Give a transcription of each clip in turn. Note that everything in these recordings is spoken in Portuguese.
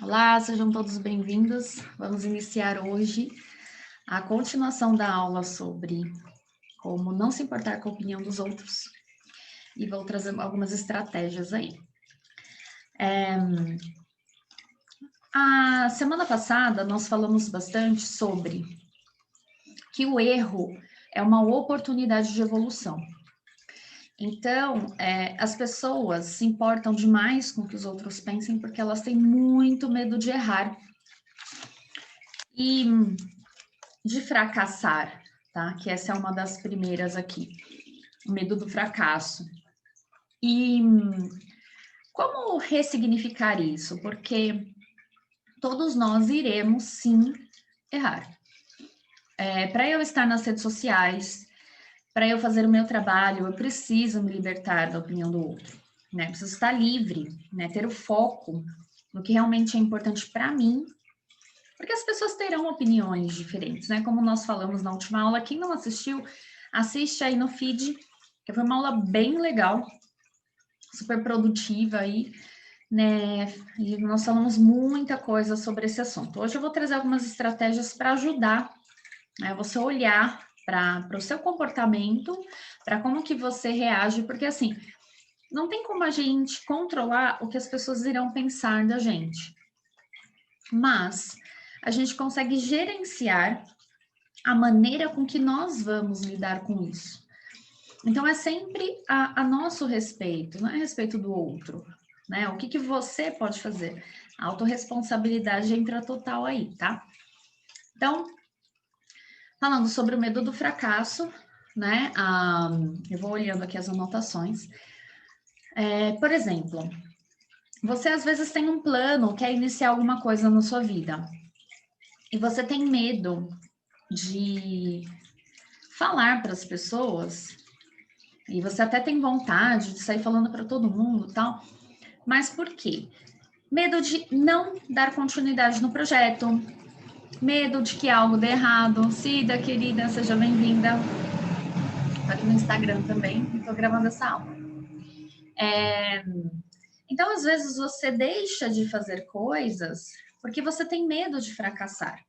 Olá, sejam todos bem-vindos. Vamos iniciar hoje a continuação da aula sobre como não se importar com a opinião dos outros e vou trazer algumas estratégias aí. A semana passada nós falamos bastante sobre que o erro é uma oportunidade de evolução. Então, as pessoas se importam demais com o que os outros pensem porque elas têm muito medo de errar e de fracassar, tá? Que essa é uma das primeiras aqui, o medo do fracasso. E como ressignificar isso? Porque todos nós iremos sim errar. Para eu estar nas redes sociais, para eu fazer o meu trabalho, eu preciso me libertar da opinião do outro, né? Preciso estar livre, né? Ter o foco no que realmente é importante para mim, porque as pessoas terão opiniões diferentes, né? Como nós falamos na última aula, quem não assistiu, assiste aí no feed, que foi uma aula bem legal, super produtiva aí, né? E nós falamos muita coisa sobre esse assunto. Hoje eu vou trazer algumas estratégias para ajudar, né, você olhar para o seu comportamento, para como que você reage, porque assim, não tem como a gente controlar o que as pessoas irão pensar da gente, mas a gente consegue gerenciar a maneira com que nós vamos lidar com isso. Então, é sempre a nosso respeito, não é a respeito do outro, né? O que você pode fazer? A autorresponsabilidade entra total aí, tá? Então, falando sobre o medo do fracasso, né? Eu vou olhando aqui as anotações. Por exemplo, você às vezes tem um plano, quer iniciar alguma coisa na sua vida, e você tem medo de falar para as pessoas, e você até tem vontade de sair falando para todo mundo e tal, mas por quê? Medo de não dar continuidade no projeto, medo de que algo dê errado. Cida, querida, seja bem-vinda. Estou aqui no Instagram também, estou gravando essa aula. Então, às vezes, você deixa de fazer coisas porque você tem medo de fracassar.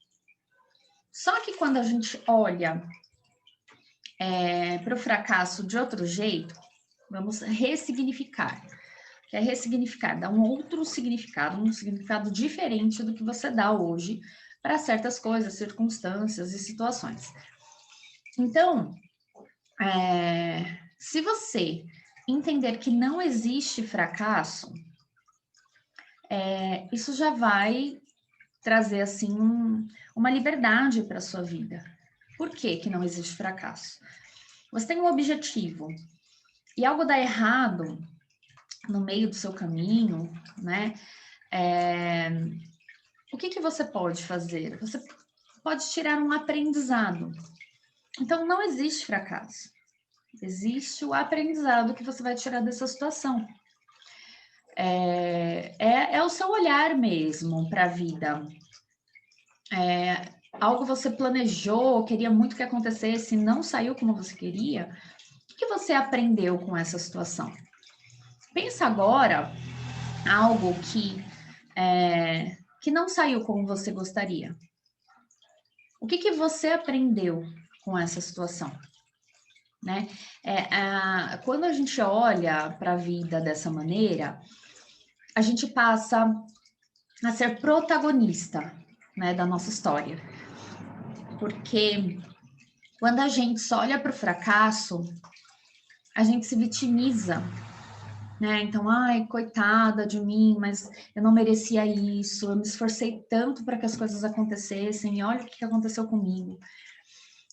Só que quando a gente olha para o fracasso de outro jeito, vamos ressignificar. Que é ressignificar, dar um outro significado, um significado diferente do que você dá hoje para certas coisas, circunstâncias e situações. Então, se você entender que não existe fracasso, isso já vai trazer assim uma liberdade para a sua vida. Por que não existe fracasso? Você tem um objetivo e algo dá errado no meio do seu caminho, né? O que você pode fazer? Você pode tirar um aprendizado. Então, não existe fracasso. Existe o aprendizado que você vai tirar dessa situação. É o seu olhar mesmo para a vida. Algo você planejou, queria muito que acontecesse, não saiu como você queria. O que você aprendeu com essa situação? Pensa agora algo que não saiu como você gostaria. O que você aprendeu com essa situação? Né? Quando a gente olha para a vida dessa maneira, a gente passa a ser protagonista, né, da nossa história. Porque quando a gente só olha para o fracasso, a gente se vitimiza, né? Então, ai, coitada de mim, mas eu não merecia isso, eu me esforcei tanto para que as coisas acontecessem, e olha o que aconteceu comigo.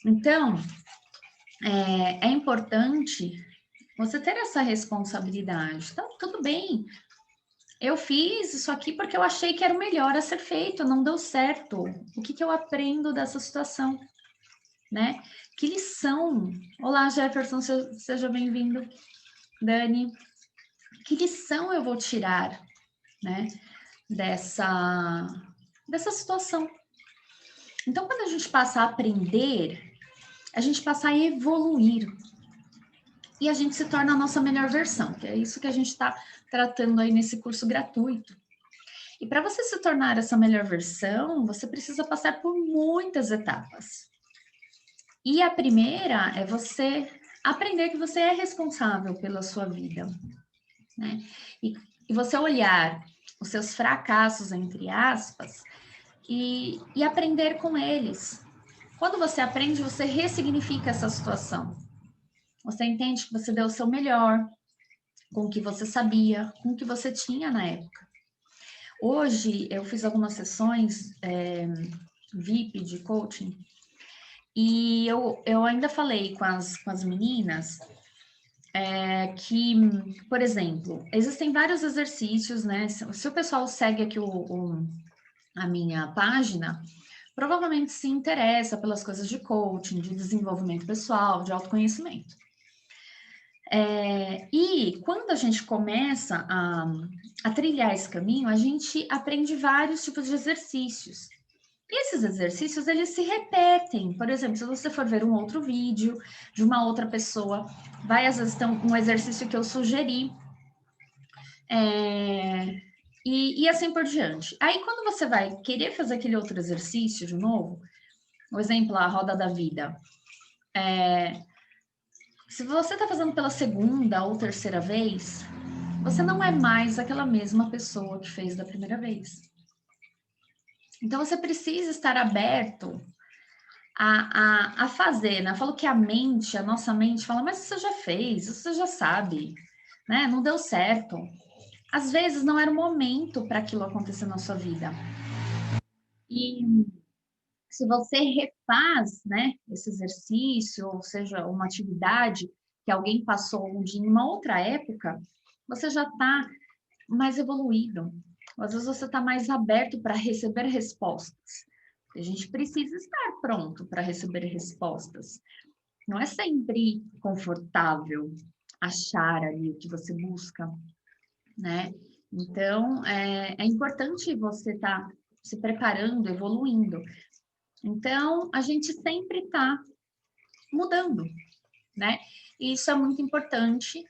Então, é importante você ter essa responsabilidade. Então, tudo bem, eu fiz isso aqui porque eu achei que era o melhor a ser feito, não deu certo. O que eu aprendo dessa situação, né? Que lição? Olá, Jefferson, seja bem-vindo. Dani, que lição eu vou tirar, né, dessa situação? Então, quando a gente passa a aprender, a gente passa a evoluir e a gente se torna a nossa melhor versão, que é isso que a gente está tratando aí nesse curso gratuito. E para você se tornar essa melhor versão, você precisa passar por muitas etapas. E a primeira é você aprender que você é responsável pela sua vida, né? E você olhar os seus fracassos, entre aspas, e aprender com eles. Quando você aprende, você ressignifica essa situação. Você entende que você deu o seu melhor, com o que você sabia, com o que você tinha na época. Hoje, eu fiz algumas sessões VIP de coaching, e eu ainda falei com as meninas que, por exemplo, existem vários exercícios, né? Se o pessoal segue aqui a minha página, provavelmente se interessa pelas coisas de coaching, de desenvolvimento pessoal, de autoconhecimento. E quando a gente começa a trilhar esse caminho, a gente aprende vários tipos de exercícios. E esses exercícios, eles se repetem. Por exemplo, se você for ver um outro vídeo de uma outra pessoa, vai às vezes ter um exercício que eu sugeri, e assim por diante. Aí, quando você vai querer fazer aquele outro exercício de novo, por exemplo, a roda da vida, se você está fazendo pela segunda ou terceira vez, você não é mais aquela mesma pessoa que fez da primeira vez. Então, você precisa estar aberto a fazer, né? Eu falo que a nossa mente fala, mas você já fez, você já sabe, né? Não deu certo. Às vezes não era o momento para aquilo acontecer na sua vida. E se você refaz, né, esse exercício, ou seja, uma atividade que alguém passou em uma outra época, você já está mais evoluído. Às vezes você está mais aberto para receber respostas. A gente precisa estar pronto para receber respostas. Não é sempre confortável achar ali o que você busca, né? Então, é importante você estar se preparando, evoluindo. Então, a gente sempre está mudando, né? E isso é muito importante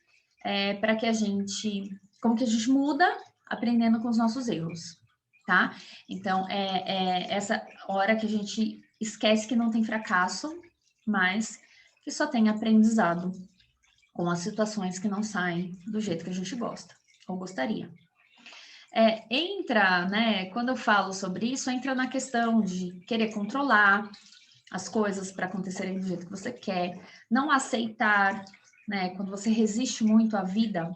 para que a gente, como que a gente muda? Aprendendo com os nossos erros, tá? Então, essa hora que a gente esquece que não tem fracasso, mas que só tem aprendizado com as situações que não saem do jeito que a gente gosta, ou gostaria. Entra, né, quando eu falo sobre isso, entra na questão de querer controlar as coisas para acontecerem do jeito que você quer, não aceitar, né, quando você resiste muito à vida,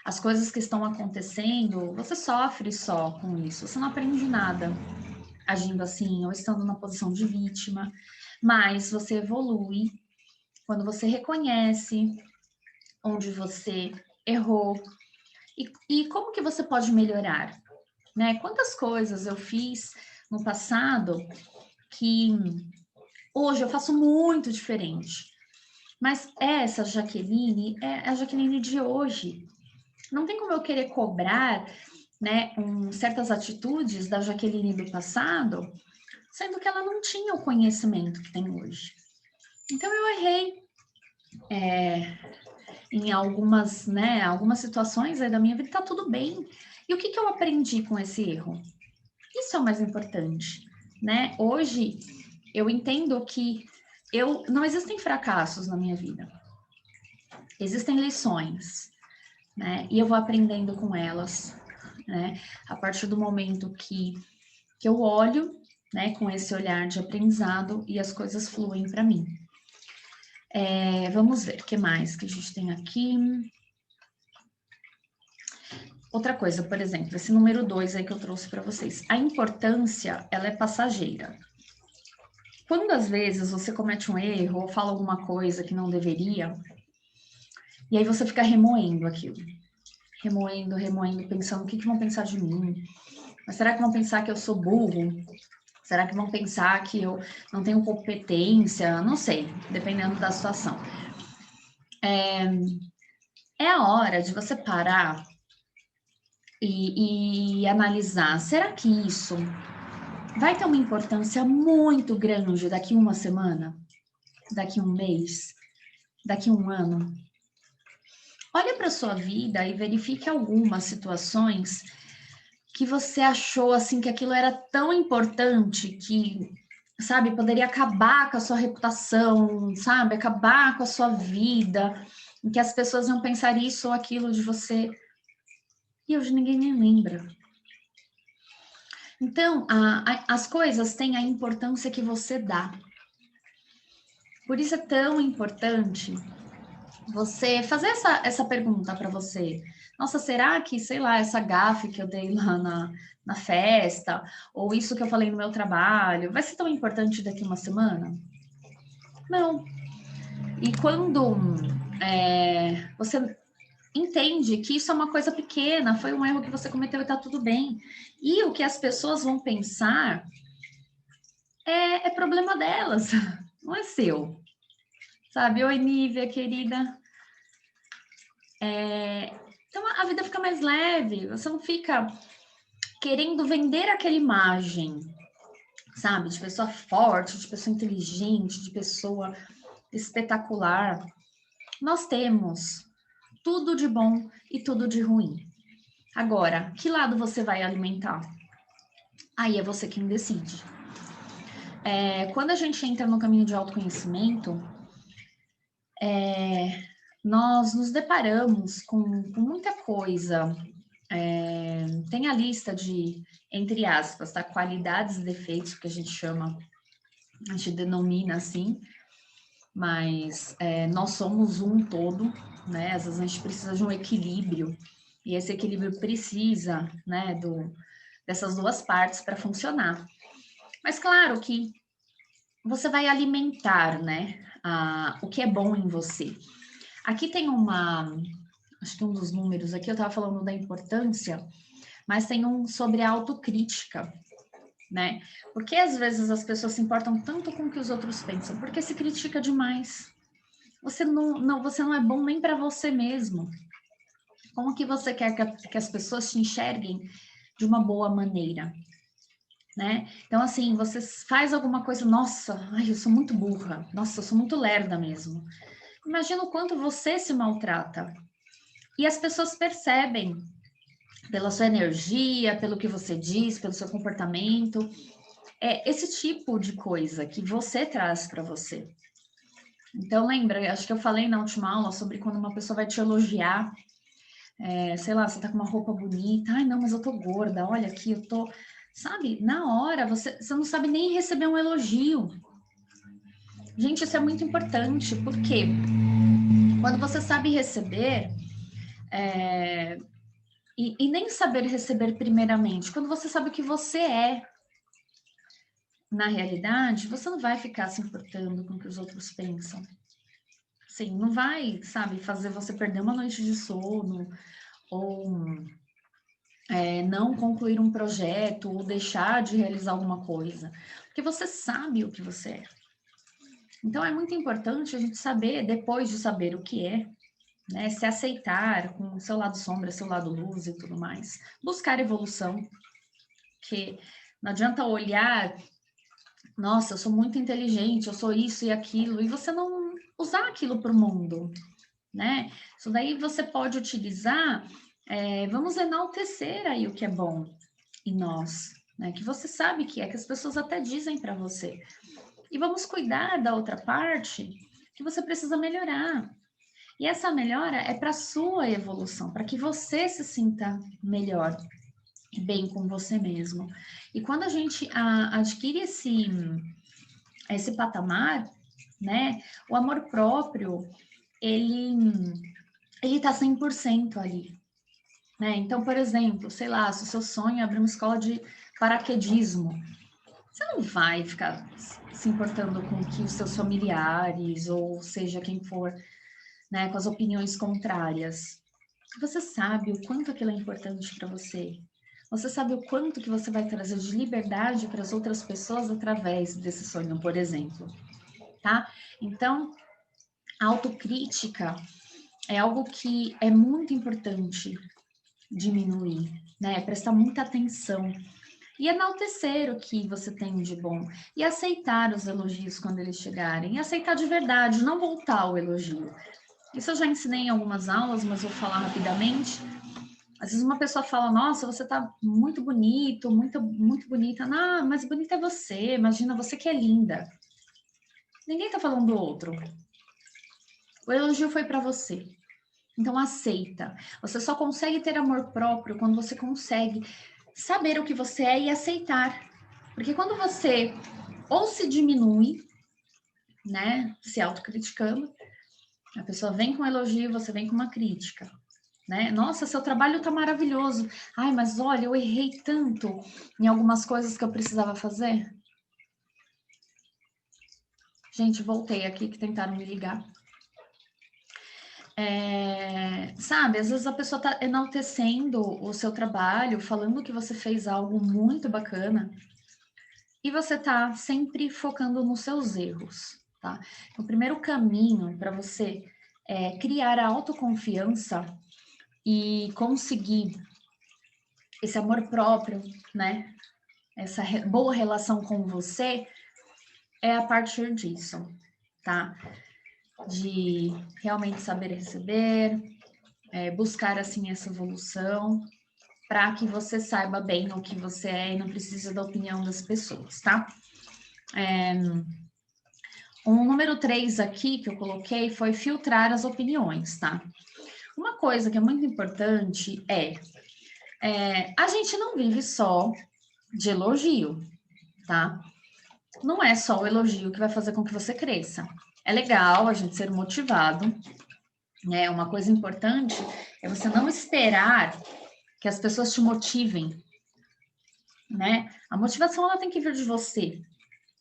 as coisas que estão acontecendo, você sofre só com isso, você não aprende nada agindo assim, ou estando na posição de vítima, mas você evolui quando você reconhece onde você errou e como que você pode melhorar, né? Quantas coisas eu fiz no passado que hoje eu faço muito diferente, mas essa Jaqueline é a Jaqueline de hoje. Não tem como eu querer cobrar, né, certas atitudes da Jaqueline do passado, sendo que ela não tinha o conhecimento que tem hoje. Então eu errei em algumas, né, algumas situações aí da minha vida, tá tudo bem. E o que eu aprendi com esse erro? Isso é o mais importante, né? Hoje eu entendo que não existem fracassos na minha vida. Existem lições, né? E eu vou aprendendo com elas, né? A partir do momento que eu olho, né, com esse olhar de aprendizado e as coisas fluem para mim. Vamos ver o que mais que a gente tem aqui. Outra coisa, por exemplo, esse número 2 aí que eu trouxe para vocês. A importância, ela é passageira. Quando às vezes você comete um erro ou fala alguma coisa que não deveria, e aí você fica remoendo aquilo. Remoendo, pensando o que vão pensar de mim? Mas será que vão pensar que eu sou burro? Será que vão pensar que eu não tenho competência? Não sei, dependendo da situação. É a hora de você parar e analisar. Será que isso vai ter uma importância muito grande daqui uma semana? Daqui um mês? Daqui um ano? Olha para a sua vida e verifique algumas situações que você achou, assim, que aquilo era tão importante que, sabe, poderia acabar com a sua reputação, sabe, acabar com a sua vida, em que as pessoas iam pensar isso ou aquilo de você, e hoje ninguém nem lembra. Então, as coisas têm a importância que você dá. Por isso é tão importante você fazer essa pergunta para você. Nossa, será que, sei lá, essa gafe que eu dei lá na festa, ou isso que eu falei no meu trabalho, vai ser tão importante daqui uma semana? Não. E quando você entende que isso é uma coisa pequena, foi um erro que você cometeu e tá tudo bem. E o que as pessoas vão pensar é problema delas, não é seu. Sabe? Oi, Nívia, querida. Então, a vida fica mais leve, você não fica querendo vender aquela imagem, sabe? De pessoa forte, de pessoa inteligente, de pessoa espetacular. Nós temos tudo de bom e tudo de ruim. Agora, que lado você vai alimentar? Aí é você quem decide. Quando a gente entra no caminho de autoconhecimento, nós nos deparamos com muita coisa. Tem a lista de, entre aspas, tá? Qualidades e defeitos, que a gente chama, a gente denomina assim, mas nós somos um todo, né? Às vezes a gente precisa de um equilíbrio, e esse equilíbrio precisa, né, dessas duas partes para funcionar. Mas claro que você vai alimentar, né, o que é bom em você. Aqui tem acho que um dos números aqui, eu estava falando da importância, mas tem um sobre a autocrítica, né? Porque às vezes as pessoas se importam tanto com o que os outros pensam, porque se critica demais. Você não é bom nem para você mesmo. Como que você quer que as pessoas te enxerguem de uma boa maneira, né? Então, assim, você faz alguma coisa, nossa, ai, eu sou muito burra, nossa, eu sou muito lerda mesmo. Imagina o quanto você se maltrata. E as pessoas percebem pela sua energia, pelo que você diz, pelo seu comportamento, esse tipo de coisa que você traz para você. Então, lembra, acho que eu falei na última aula sobre quando uma pessoa vai te elogiar, sei lá, você tá com uma roupa bonita, ai, não, mas eu tô gorda, olha aqui, eu tô... Sabe, na hora, você não sabe nem receber um elogio. Gente, isso é muito importante, porque quando você sabe receber, e nem saber receber primeiramente, quando você sabe o que você é, na realidade, você não vai ficar se importando com o que os outros pensam. Sim, não vai, sabe, fazer você perder uma noite de sono, ou não concluir um projeto, ou deixar de realizar alguma coisa, porque você sabe o que você é. Então, é muito importante a gente saber, depois de saber o que é, né, se aceitar com o seu lado sombra, seu lado luz e tudo mais. Buscar evolução, que não adianta olhar, nossa, eu sou muito inteligente, eu sou isso e aquilo, e você não usar aquilo para o mundo, né? Isso daí você pode utilizar, vamos enaltecer aí o que é bom em nós, né? Que você sabe que as pessoas até dizem para você. E vamos cuidar da outra parte que você precisa melhorar. E essa melhora é para a sua evolução, para que você se sinta melhor, bem com você mesmo. E quando a gente adquire esse patamar, né, o amor próprio, ele tá 100% ali, né? Então, por exemplo, sei lá, se o seu sonho é abrir uma escola de paraquedismo, você não vai ficar se importando com o que os seus familiares, ou seja, quem for, né, com as opiniões contrárias. Você sabe o quanto aquilo é importante para você. Você sabe o quanto que você vai trazer de liberdade para as outras pessoas através desse sonho, por exemplo, tá? Então, a autocrítica é algo que é muito importante diminuir, né? Prestar muita atenção e enaltecer o que você tem de bom e aceitar os elogios quando eles chegarem, e aceitar de verdade, não voltar ao elogio. Isso eu já ensinei em algumas aulas, mas vou falar rapidamente. Às vezes uma pessoa fala, nossa, você tá muito bonito, muito bonita. Não, mas bonita é você, imagina, você que é linda. Ninguém tá falando do outro. O elogio foi para você. Então aceita. Você só consegue ter amor próprio quando você consegue saber o que você é e aceitar. Porque quando você ou se diminui, né, se autocriticando, a pessoa vem com um elogio, você vem com uma crítica, né? Nossa, seu trabalho tá maravilhoso. Ai, mas olha, eu errei tanto em algumas coisas que eu precisava fazer. Gente, voltei aqui que tentaram me ligar. Sabe, às vezes a pessoa está enaltecendo o seu trabalho, falando que você fez algo muito bacana, e você está sempre focando nos seus erros, tá? O primeiro caminho para você criar a autoconfiança e conseguir esse amor próprio, né? Essa boa relação com você é a partir disso, tá? De realmente saber receber, buscar assim essa evolução, para que você saiba bem o que você é e não precisa da opinião das pessoas, tá? O número 3 aqui que eu coloquei foi filtrar as opiniões, tá? Uma coisa que é muito importante a gente não vive só de elogio, tá? Não é só o elogio que vai fazer com que você cresça. É legal a gente ser motivado, né? Uma coisa importante é você não esperar que as pessoas te motivem, né? A motivação ela tem que vir de você,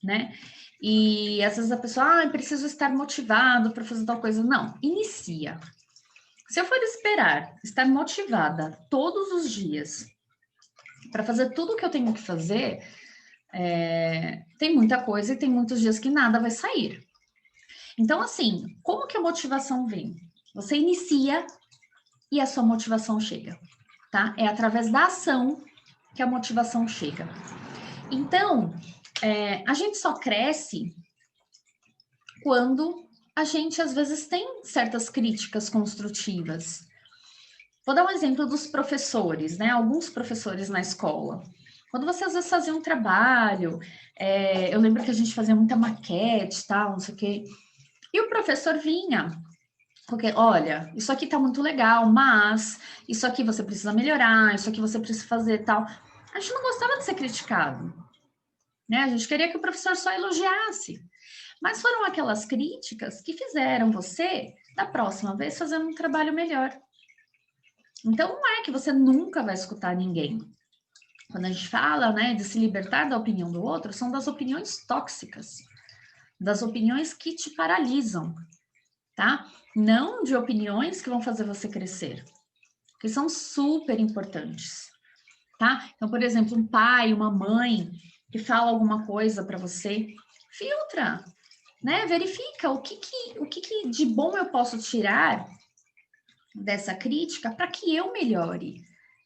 né? E às vezes a pessoa, preciso estar motivado para fazer tal coisa. Não, inicia. Se eu for esperar estar motivada todos os dias para fazer tudo o que eu tenho que fazer, tem muita coisa e tem muitos dias que nada vai sair. Então, assim, como que a motivação vem? Você inicia e a sua motivação chega, tá? É através da ação que a motivação chega. Então, a gente só cresce quando a gente, às vezes, tem certas críticas construtivas. Vou dar um exemplo dos professores, né? Alguns professores na escola. Quando você, às vezes, fazia um trabalho, eu lembro que a gente fazia muita maquete, tal, não sei o quê, e o professor vinha, porque, olha, isso aqui tá muito legal, mas isso aqui você precisa melhorar, isso aqui você precisa fazer, tal. A gente não gostava de ser criticado, né? A gente queria que o professor só elogiasse. Mas foram aquelas críticas que fizeram você, da próxima vez, fazer um trabalho melhor. Então, não é que você nunca vai escutar ninguém. Quando a gente fala, né, de se libertar da opinião do outro, são das opiniões tóxicas, das opiniões que te paralisam, tá? Não de opiniões que vão fazer você crescer, que são super importantes, tá? Então, por exemplo, um pai, uma mãe que fala alguma coisa para você, filtra, né? Verifica o que de bom eu posso tirar dessa crítica para que eu melhore,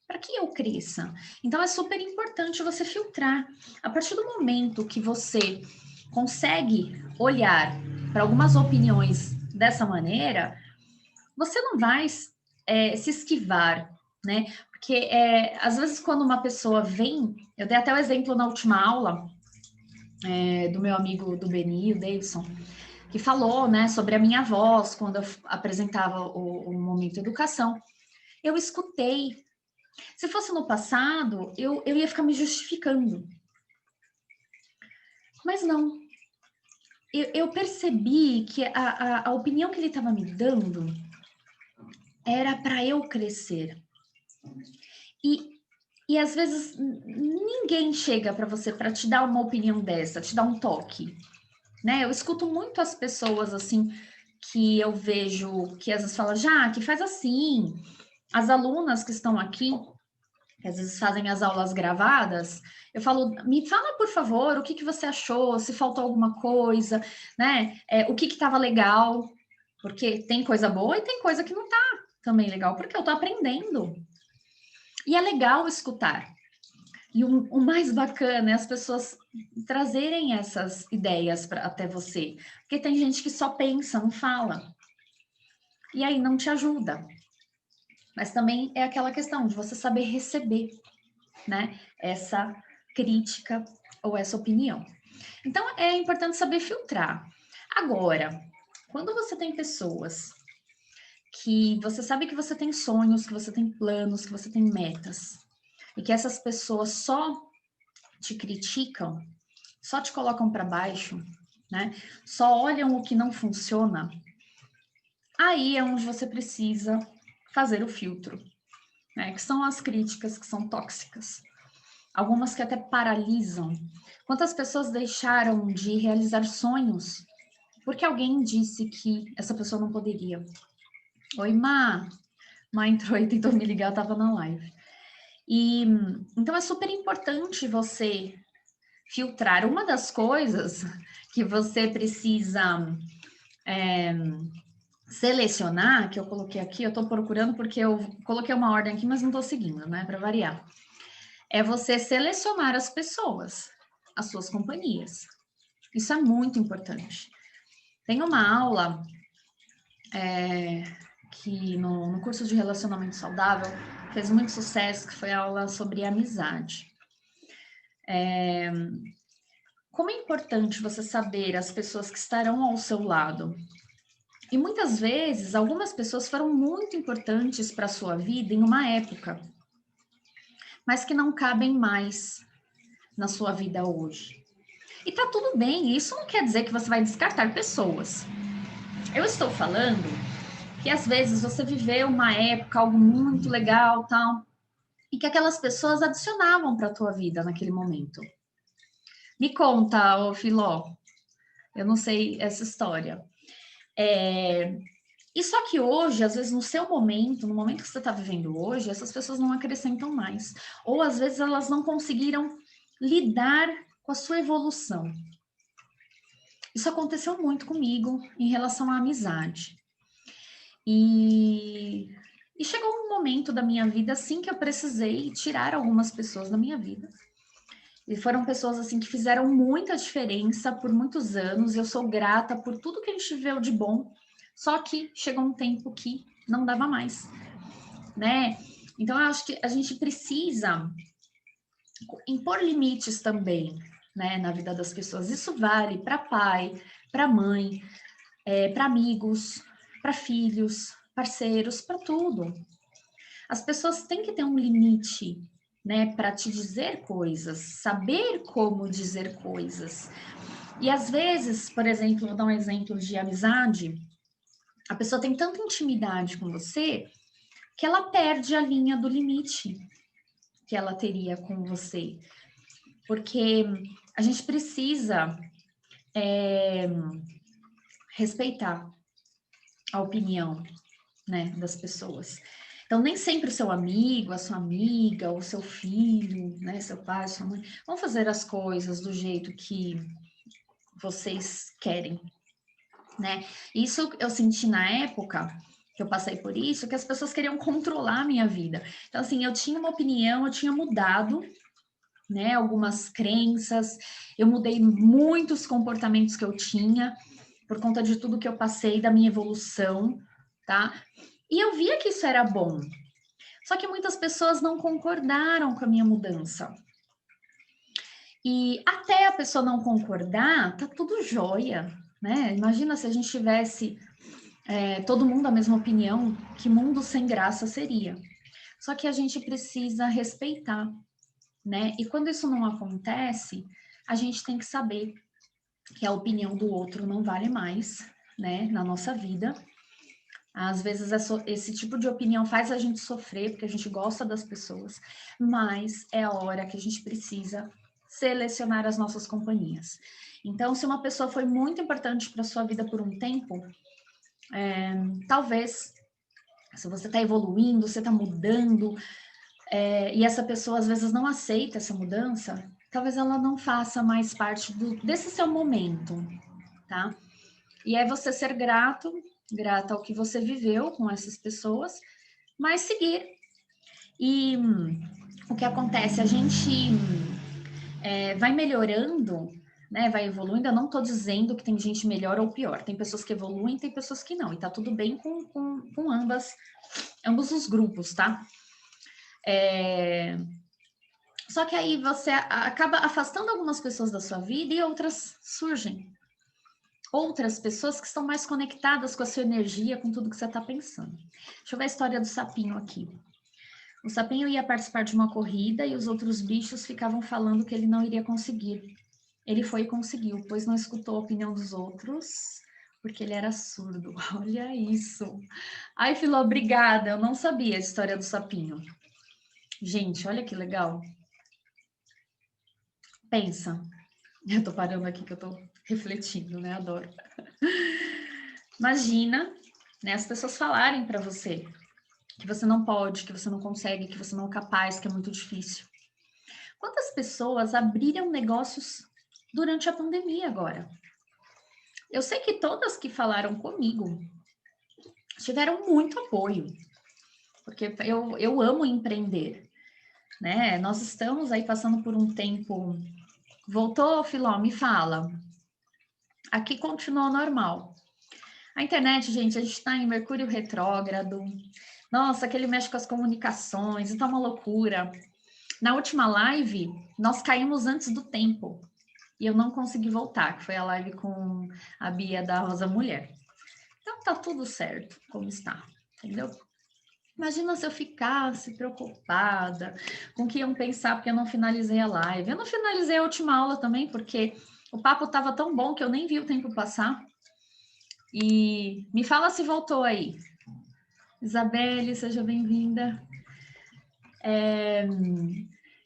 para que eu cresça. Então é super importante você filtrar. A partir do momento que você consegue olhar para algumas opiniões dessa maneira, você não vai se esquivar, né? Porque às vezes quando uma pessoa vem, eu dei até o exemplo na última aula do meu amigo do Beni, o Davidson, que falou, né, sobre a minha voz quando eu apresentava o Momento Educação. Eu escutei. Se fosse no passado, eu ia ficar me justificando. Mas não. Eu percebi que a opinião que ele estava me dando era para eu crescer. E às vezes ninguém chega para você para te dar uma opinião dessa, te dar um toque. Né? Eu escuto muito as pessoas assim que eu vejo que às vezes falam, já, que faz assim. As alunas que estão aqui, que às vezes fazem as aulas gravadas, eu falo, me fala, por favor, o que você achou, se faltou alguma coisa, né? O que estava legal, porque tem coisa boa e tem coisa que não tá também legal, porque eu tô aprendendo. E é legal escutar. E o mais bacana é as pessoas trazerem essas ideias até você, porque tem gente que só pensa, não fala. E aí não te ajuda. Mas também é aquela questão de você saber receber, né, essa crítica ou essa opinião. Então, é importante saber filtrar. Agora, quando você tem pessoas que você sabe que você tem sonhos, que você tem planos, que você tem metas, e que essas pessoas só te criticam, só te colocam para baixo, né? Só olham o que não funciona, aí é onde você precisa fazer o filtro, né? Que são as críticas que são tóxicas. Algumas que até paralisam. Quantas pessoas deixaram de realizar sonhos porque alguém disse que essa pessoa não poderia? Oi, Má. Má entrou e tentou me ligar, eu tava na live. E então é super importante você filtrar. Uma das coisas que você precisa selecionar, que eu coloquei aqui, eu estou procurando porque eu coloquei uma ordem aqui, mas não estou seguindo, né? Para variar. É você selecionar as pessoas, as suas companhias. Isso é muito importante. Tem uma aula que no curso de relacionamento saudável fez muito sucesso, que foi a aula sobre amizade. Como é importante você saber as pessoas que estarão ao seu lado. E muitas vezes, algumas pessoas foram muito importantes para a sua vida em uma época, mas que não cabem mais na sua vida hoje. E tá tudo bem, isso não quer dizer que você vai descartar pessoas. Eu estou falando que às vezes você viveu uma época, algo muito legal, tal, e que aquelas pessoas adicionavam para a tua vida naquele momento. Me conta, ô Filó, eu não sei essa história. E só que hoje, às vezes, no seu momento, no momento que você está vivendo hoje, essas pessoas não acrescentam mais. Ou às vezes elas não conseguiram lidar com a sua evolução. Isso aconteceu muito comigo em relação à amizade. E chegou um momento da minha vida, assim, que eu precisei tirar algumas pessoas da minha vida. E foram pessoas, assim, que fizeram muita diferença por muitos anos. Eu sou grata por tudo que a gente viveu de bom. Só que chegou um tempo que não dava mais, né? Então, eu acho que a gente precisa impor limites também, né, na vida das pessoas. Isso vale para pai, para mãe, para amigos, para filhos, parceiros, para tudo. As pessoas têm que ter um limite, né, para te dizer coisas, saber como dizer coisas. E às vezes, por exemplo, vou dar um exemplo de amizade, a pessoa tem tanta intimidade com você que ela perde a linha do limite que ela teria com você. Porque a gente precisa respeitar a opinião, né, das pessoas. Então, nem sempre o seu amigo, a sua amiga, o seu filho, né, seu pai, sua mãe, vão fazer as coisas do jeito que vocês querem, né? Isso eu senti na época que eu passei por isso, que as pessoas queriam controlar a minha vida. Então, assim, eu tinha uma opinião, eu tinha mudado, né, algumas crenças, eu mudei muitos comportamentos que eu tinha por conta de tudo que eu passei, da minha evolução, tá? E eu via que isso era bom. Só que muitas pessoas não concordaram com a minha mudança. E até a pessoa não concordar, tá tudo jóia, né? Imagina se a gente tivesse todo mundo a mesma opinião, que mundo sem graça seria. Só que a gente precisa respeitar, né? E quando isso não acontece, a gente tem que saber que a opinião do outro não vale mais, né, na nossa vida. Às vezes esse tipo de opinião faz a gente sofrer, porque a gente gosta das pessoas, mas é a hora que a gente precisa selecionar as nossas companhias. Então, se uma pessoa foi muito importante para a sua vida por um tempo, talvez, se você está evoluindo, você está mudando, e essa pessoa às vezes não aceita essa mudança, talvez ela não faça mais parte desse seu momento, tá? E é você ser grata ao que você viveu com essas pessoas, mas seguir. E o que acontece? A gente vai melhorando, né, vai evoluindo. Eu não estou dizendo que tem gente melhor ou pior. Tem pessoas que evoluem, tem pessoas que não. E tá tudo bem com ambos os grupos, tá? Só que aí você acaba afastando algumas pessoas da sua vida e outras surgem. Outras pessoas que estão mais conectadas com a sua energia, com tudo que você está pensando. Deixa eu ver a história do sapinho aqui. O sapinho ia participar de uma corrida e os outros bichos ficavam falando que ele não iria conseguir. Ele foi e conseguiu, pois não escutou a opinião dos outros, porque ele era surdo. Olha isso. Ai, Filó, obrigada. Eu não sabia a história do sapinho. Gente, olha que legal. Pensa. Eu tô parando aqui que eu tô refletindo, né? Adoro. Imagina, né, as pessoas falarem para você que você não pode, que você não consegue, que você não é capaz, que é muito difícil. Quantas pessoas abriram negócios durante a pandemia agora? Eu sei que todas que falaram comigo tiveram muito apoio, porque eu amo empreender, né? Nós estamos aí passando por um tempo. Voltou, Filó, me fala. Aqui continua normal. A internet, gente, a gente está em Mercúrio retrógrado. Nossa, aquele mexe com as comunicações, então é uma loucura. Na última live, nós caímos antes do tempo. E eu não consegui voltar, que foi a live com a Bia da Rosa Mulher. Então tá tudo certo, como está, entendeu? Imagina se eu ficasse preocupada com o que iam pensar porque eu não finalizei a live. Eu não finalizei a última aula também, porque o papo estava tão bom que eu nem vi o tempo passar. E me fala se voltou aí. Isabelle, seja bem-vinda.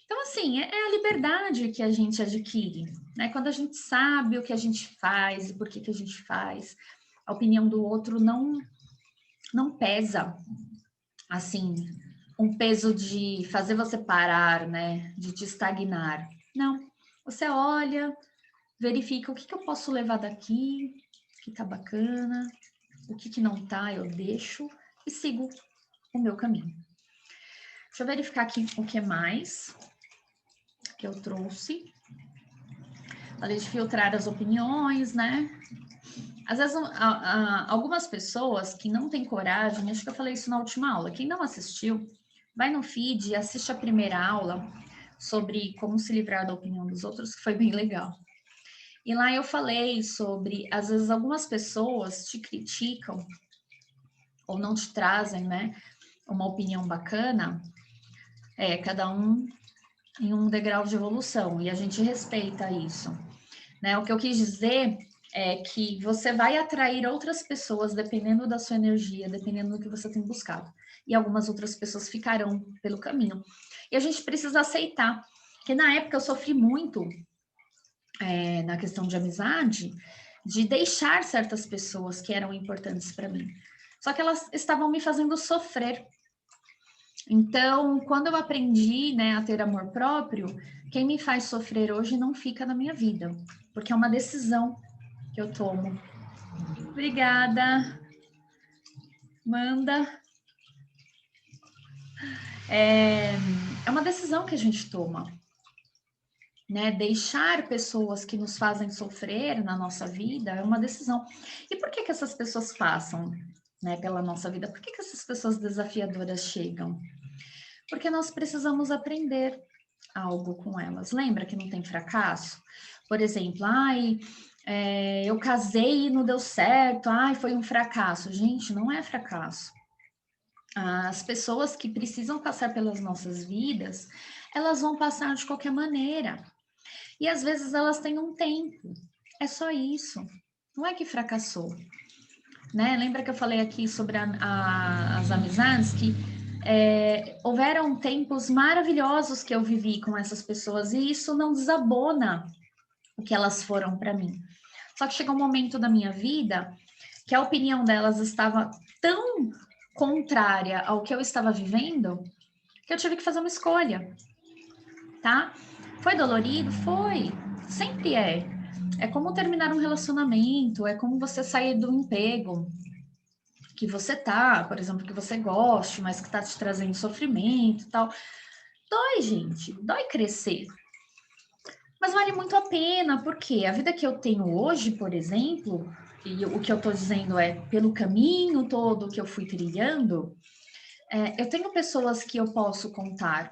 Então, assim, é a liberdade que a gente adquire, né? Quando a gente sabe o que a gente faz e por que a gente faz, a opinião do outro não pesa, assim, um peso de fazer você parar, né? De te estagnar. Não, você olha, verifica o que eu posso levar daqui, que tá bacana, o que não tá, eu deixo e sigo o meu caminho. Deixa eu verificar aqui o que mais que eu trouxe. Falei de filtrar as opiniões, né? Às vezes, algumas pessoas que não têm coragem, acho que eu falei isso na última aula, quem não assistiu, vai no feed e assiste a primeira aula sobre como se livrar da opinião dos outros, que foi bem legal. E lá eu falei sobre, às vezes, algumas pessoas te criticam ou não te trazem, né, uma opinião bacana, cada um em um degrau de evolução, e a gente respeita isso, né? O que eu quis dizer é que você vai atrair outras pessoas dependendo da sua energia, dependendo do que você tem buscado. E algumas outras pessoas ficarão pelo caminho. E a gente precisa aceitar, que na época eu sofri muito na questão de amizade, de deixar certas pessoas que eram importantes para mim. Só que elas estavam me fazendo sofrer. Então, quando eu aprendi, né, a ter amor próprio, quem me faz sofrer hoje não fica na minha vida, porque é uma decisão que eu tomo. Obrigada, Manda. É uma decisão que a gente toma, né? Deixar pessoas que nos fazem sofrer na nossa vida é uma decisão. E por que essas pessoas passam, né, pela nossa vida? Por que essas pessoas desafiadoras chegam? Porque nós precisamos aprender algo com elas. Lembra que não tem fracasso? Por exemplo, eu casei e não deu certo, foi um fracasso. Gente, não é fracasso. As pessoas que precisam passar pelas nossas vidas, elas vão passar de qualquer maneira. E às vezes elas têm um tempo. É só isso. Não é que fracassou. Né? Lembra que eu falei aqui sobre as amizades que houveram tempos maravilhosos que eu vivi com essas pessoas e isso não desabona o que elas foram para mim. Só que chegou um momento da minha vida que a opinião delas estava tão contrária ao que eu estava vivendo que eu tive que fazer uma escolha, tá? Foi dolorido? Foi. Sempre é. É como terminar um relacionamento, é como você sair do emprego que você tá, por exemplo, que você goste, mas que tá te trazendo sofrimento e tal. Dói, gente. Dói crescer. Mas vale muito a pena, porque a vida que eu tenho hoje, por exemplo, e o que eu estou dizendo é pelo caminho todo que eu fui trilhando, eu tenho pessoas que eu posso contar,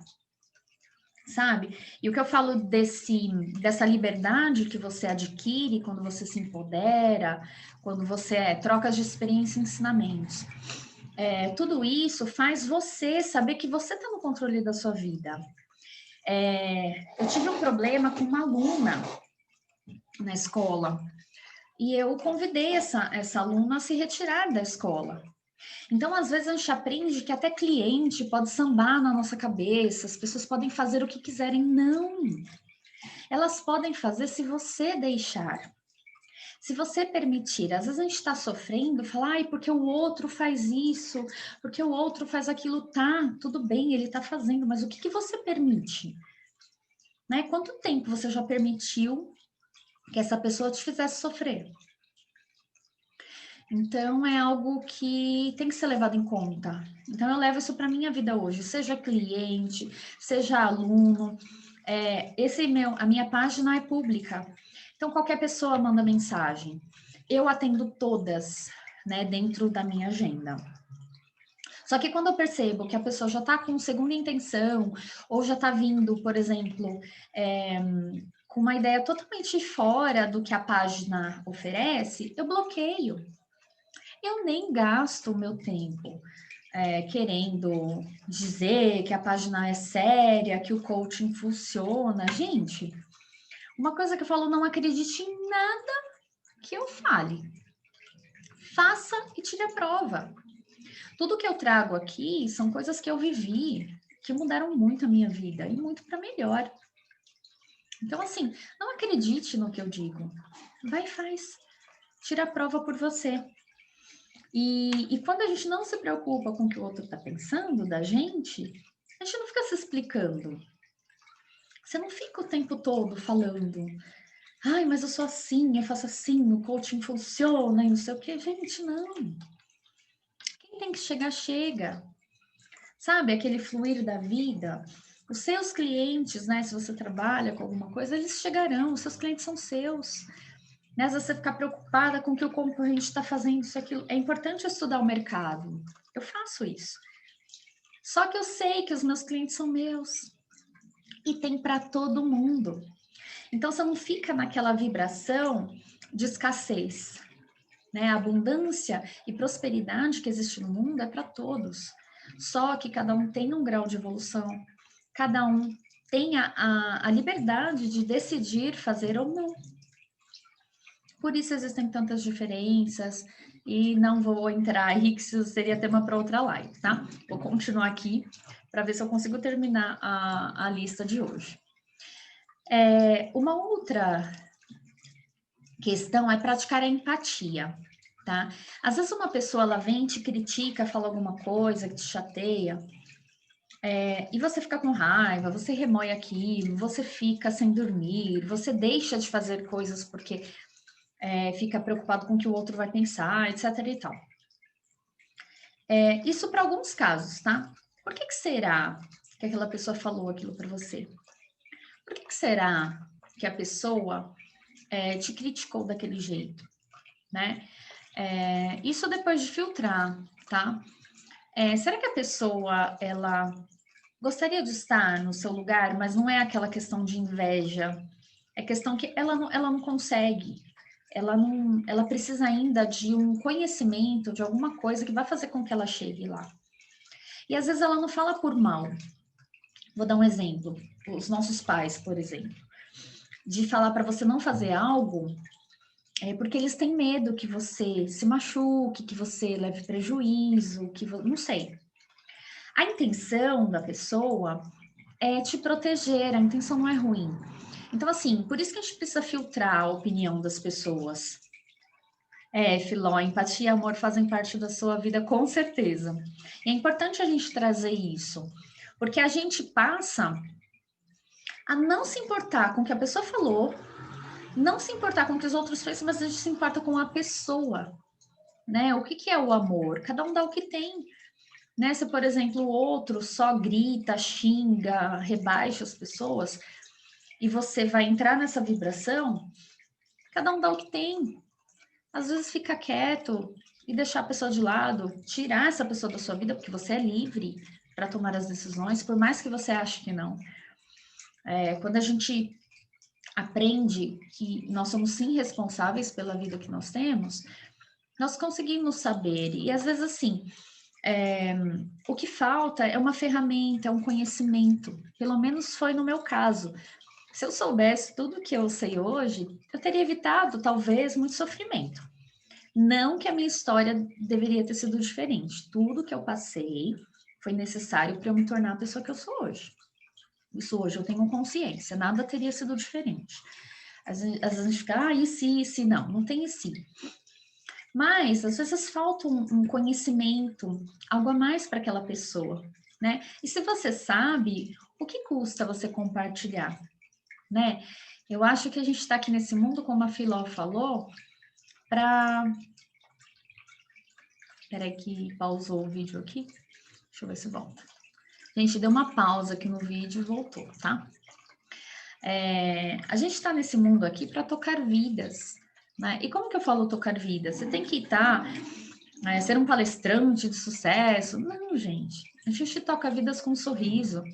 sabe? E o que eu falo dessa liberdade que você adquire quando você se empodera, quando você troca de experiência e ensinamentos. Tudo isso faz você saber que você está no controle da sua vida. Eu tive um problema com uma aluna na escola e eu convidei essa aluna a se retirar da escola. Então, às vezes, a gente aprende que até cliente pode sambar na nossa cabeça, as pessoas podem fazer o que quiserem. Não! Elas podem fazer se você deixar. Se você permitir, às vezes a gente está sofrendo, fala, ai, porque o outro faz isso, porque o outro faz aquilo, tá, tudo bem, ele está fazendo, mas o que você permite? Né? Quanto tempo você já permitiu que essa pessoa te fizesse sofrer? Então, é algo que tem que ser levado em conta. Então, eu levo isso para a minha vida hoje, seja cliente, seja aluno. A minha página é pública. Então, qualquer pessoa manda mensagem. Eu atendo todas, né, dentro da minha agenda. Só que quando eu percebo que a pessoa já está com segunda intenção, ou já está vindo, por exemplo, com uma ideia totalmente fora do que a página oferece, eu bloqueio. Eu nem gasto o meu tempo querendo dizer que a página é séria, que o coaching funciona. Gente, uma coisa que eu falo, não acredite em nada que eu fale. Faça e tire a prova. Tudo que eu trago aqui são coisas que eu vivi, que mudaram muito a minha vida e muito para melhor. Então, assim, não acredite no que eu digo. Vai e faz. Tira a prova por você. E quando a gente não se preocupa com o que o outro está pensando da gente, a gente não fica se explicando. Você não fica o tempo todo falando, ai, mas eu sou assim, eu faço assim, o coaching funciona e não sei o quê. Gente, não. Quem tem que chegar, chega. Sabe, aquele fluir da vida. Os seus clientes, né, se você trabalha com alguma coisa, eles chegarão, os seus clientes são seus. Né? Às vezes você ficar preocupada com o que o concorrente está fazendo, isso, aquilo. É importante estudar o mercado. Eu faço isso. Só que eu sei que os meus clientes são meus. E tem para todo mundo. Então, você não fica naquela vibração de escassez. Né? A abundância e prosperidade que existe no mundo é para todos. Só que cada um tem um grau de evolução. Cada um tem a liberdade de decidir fazer ou não. Por isso existem tantas diferenças, e não vou entrar aí, que isso seria tema para outra live, tá? Vou continuar aqui para ver se eu consigo terminar a lista de hoje. Uma outra questão é praticar a empatia, tá? Às vezes uma pessoa, ela vem, te critica, fala alguma coisa que te chateia, e você fica com raiva, você remoe aquilo, você fica sem dormir, você deixa de fazer coisas porque fica preocupado com o que o outro vai pensar, etc e tal. Isso para alguns casos, tá? Por que será que aquela pessoa falou aquilo para você? Por que será que a pessoa te criticou daquele jeito, né? Isso depois de filtrar, tá? Será que a pessoa, ela gostaria de estar no seu lugar, mas não é aquela questão de inveja, é questão que ela não consegue, ela precisa ainda de um conhecimento, de alguma coisa que vai fazer com que ela chegue lá. E às vezes ela não fala por mal. Vou dar um exemplo, os nossos pais, por exemplo, de falar para você não fazer algo, porque eles têm medo que você se machuque, que você leve prejuízo, não sei. A intenção da pessoa é te proteger, a intenção não é ruim. Então, assim, por isso que a gente precisa filtrar a opinião das pessoas. Filó, empatia e amor fazem parte da sua vida, com certeza. E é importante a gente trazer isso, porque a gente passa a não se importar com o que a pessoa falou, não se importar com o que os outros fez, mas a gente se importa com a pessoa, né? O que é o amor? Cada um dá o que tem, né? Se, por exemplo, o outro só grita, xinga, rebaixa as pessoas, e você vai entrar nessa vibração, cada um dá o que tem. Às vezes ficar quieto e deixar a pessoa de lado, tirar essa pessoa da sua vida, porque você é livre para tomar as decisões, por mais que você ache que não. Quando a gente aprende que nós somos sim responsáveis pela vida que nós temos, nós conseguimos saber. E às vezes assim, o que falta é uma ferramenta, é um conhecimento. Pelo menos foi no meu caso. Se eu soubesse tudo que eu sei hoje, eu teria evitado, talvez, muito sofrimento. Não que a minha história deveria ter sido diferente. Tudo que eu passei foi necessário para eu me tornar a pessoa que eu sou hoje. Isso hoje eu tenho consciência, nada teria sido diferente. Às vezes a gente fica, e se, não, não tem e se. Mas, às vezes, falta um conhecimento, algo a mais para aquela pessoa, né? E se você sabe, o que custa você compartilhar, né? Eu acho que a gente está aqui nesse mundo, como a Filó falou, para... Peraí que pausou o vídeo aqui. Deixa eu ver se volta. Gente, deu uma pausa aqui no vídeo e voltou, tá? A gente está nesse mundo aqui para tocar vidas, né? E como que eu falo tocar vidas? Você tem que estar... ser um palestrante de sucesso. Não, gente. A gente toca vidas com um sorriso.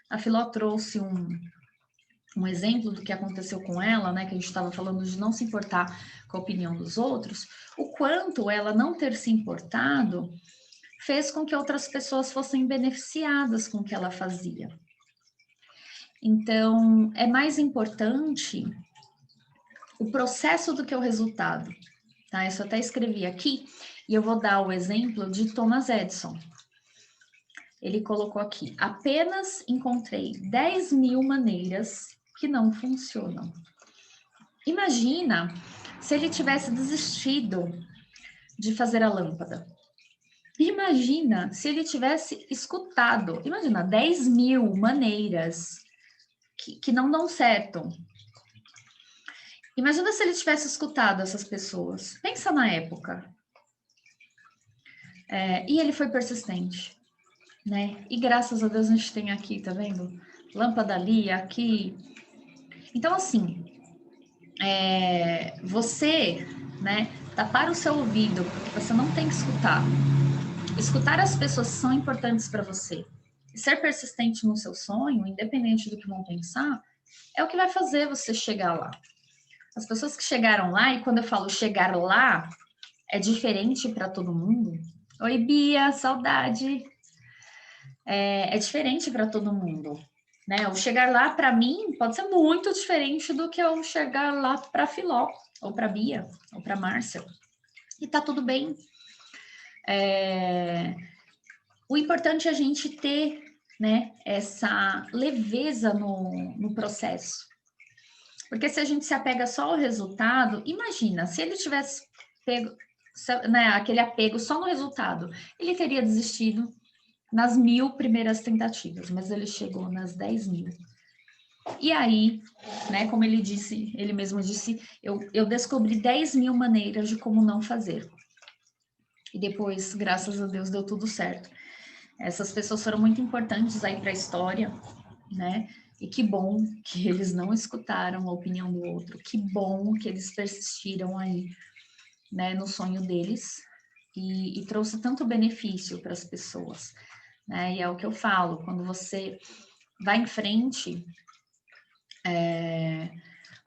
A Filó trouxe um exemplo do que aconteceu com ela, né? Que a gente estava falando de não se importar com a opinião dos outros. O quanto ela não ter se importado fez com que outras pessoas fossem beneficiadas com o que ela fazia. Então, é mais importante o processo do que o resultado. Tá? Isso eu até escrevi aqui, e eu vou dar o exemplo de Thomas Edison. Ele colocou aqui, apenas encontrei 10.000 maneiras que não funcionam. Imagina se ele tivesse desistido de fazer a lâmpada. Imagina se ele tivesse escutado, imagina, 10.000 maneiras que não dão certo. Imagina se ele tivesse escutado essas pessoas. Pensa na época. E ele foi persistente, né? E graças a Deus a gente tem aqui, tá vendo? Lâmpada ali, aqui. Então, assim, você, né, tapar o seu ouvido, porque você não tem que escutar. Escutar as pessoas que são importantes para você. Ser persistente no seu sonho, independente do que vão pensar, é o que vai fazer você chegar lá. As pessoas que chegaram lá, e quando eu falo chegar lá, é diferente para todo mundo. Oi, Bia, saudade. É diferente para todo mundo. Né? O chegar lá, para mim, pode ser muito diferente do que eu chegar lá para Filó, ou para Bia, ou para Márcia. E tá tudo bem. O importante é a gente ter, né, essa leveza no processo. Porque se a gente se apega só ao resultado, imagina, se ele tivesse pego, né, aquele apego só no resultado, ele teria desistido nas 1.000 primeiras tentativas, mas ele chegou nas 10.000. E aí, né, como ele disse, ele mesmo disse, eu descobri 10.000 maneiras de como não fazer. E depois, graças a Deus, deu tudo certo. Essas pessoas foram muito importantes aí para a história, né? E que bom que eles não escutaram a opinião do outro, que bom que eles persistiram aí, né, no sonho deles e trouxe tanto benefício para as pessoas, né? E é o que eu falo, quando você vai em frente,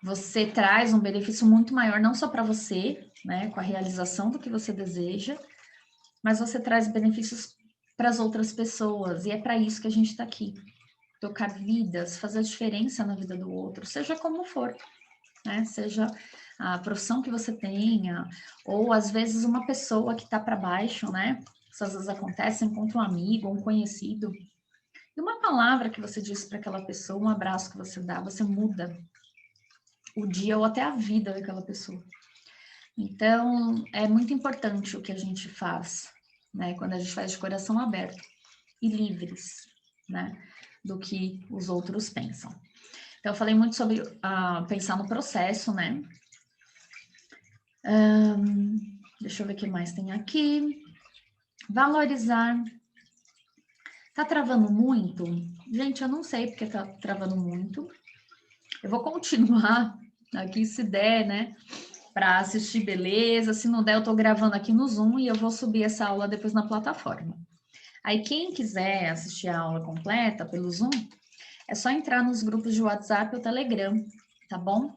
você traz um benefício muito maior, não só para você, né, com a realização do que você deseja, mas você traz benefícios para as outras pessoas, e é para isso que a gente está aqui. Tocar vidas, fazer a diferença na vida do outro, seja como for, né? Seja a profissão que você tenha, ou às vezes uma pessoa que está para baixo, né? Isso às vezes acontece, encontra um amigo, um conhecido, e uma palavra que você diz para aquela pessoa, um abraço que você dá, você muda o dia ou até a vida daquela pessoa. Então, é muito importante o que a gente faz, né? Quando a gente faz de coração aberto e livres, né? Do que os outros pensam. Então, eu falei muito sobre pensar no processo, né? Deixa eu ver o que mais tem aqui. Valorizar. Tá travando muito? Gente, eu não sei porque tá travando muito. Eu vou continuar aqui, se der, né? Para assistir, beleza. Se não der, eu estou gravando aqui no Zoom e eu vou subir essa aula depois na plataforma. Aí, quem quiser assistir a aula completa pelo Zoom, é só entrar nos grupos de WhatsApp ou Telegram, tá bom?